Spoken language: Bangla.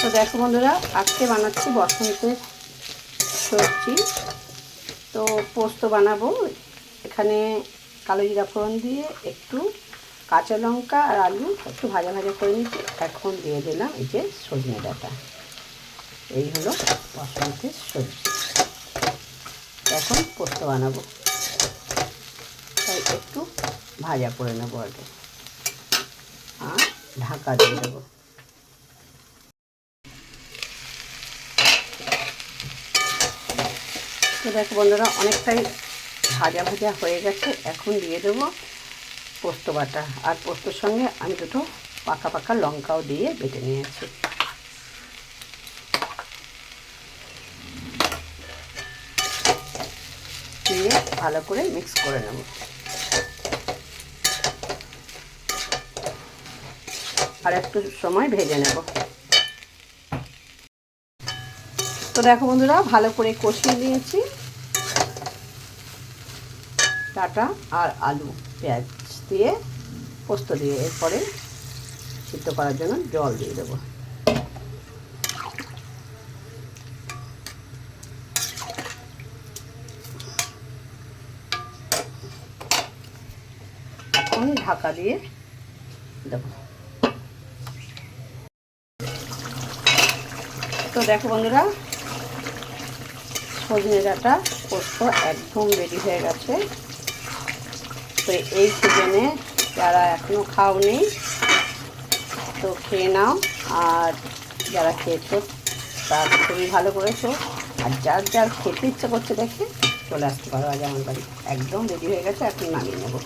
তো দেখো বন্ধুরা, আজকে বানাচ্ছি বসন্তের সবজি। তো পোস্ত বানাবো। এখানে কালো জিরা ফোড়ন দিয়ে একটু কাঁচা লঙ্কা আর আলু একটু ভাজা ভাজা করে নিচ্ছি। এখন দিয়ে দিলাম এই যে সজনে ডাঁটা। এই হলো বসন্তের সবজি। এখন পোস্ত বানাবো, তাই একটু ভাজা করে নেবো আগে, আর ঢাকা দিয়ে দেবো। তো দেখো বন্ধুরা, অনেকটাই ভাজা ভাজা হয়ে গেছে। এখন দিয়ে দেবো পোস্ত বাটা, আর পোস্তর সঙ্গে আমি দুটো পাকা পাকা লঙ্কাও দিয়ে বেটে নিয়েছি। দিয়ে ভালো করে মিক্স করে নেব। আর একটু সময় ভেজে নেব। তো দেখো বন্ধুরা, ভালো করে কষিয়ে নিয়েছি ডাঁটা আর আলু পেঁয়াজ দিয়ে, পোস্ত দিয়ে। এরপরে সিদ্ধ করার জন্য জল দিয়ে দেবো। এখন ঢাকা দিয়ে দেবো। তো দেখো বন্ধুরা, সজনে ডাঁটা পোস্ত একদম রেডি হয়ে গেছে। তো এই সিজনে যারা এখনও খাওনি তো খেয়ে নাও, আর যারা খেয়েছো তারা খুবই ভালো করেছো, আর যার যার খেতে ইচ্ছা করছে দেখে চলে আসতে পারো আজ আমার বাড়ি। একদম রেডি হয়ে গেছে, এখন নামিয়ে নেবো।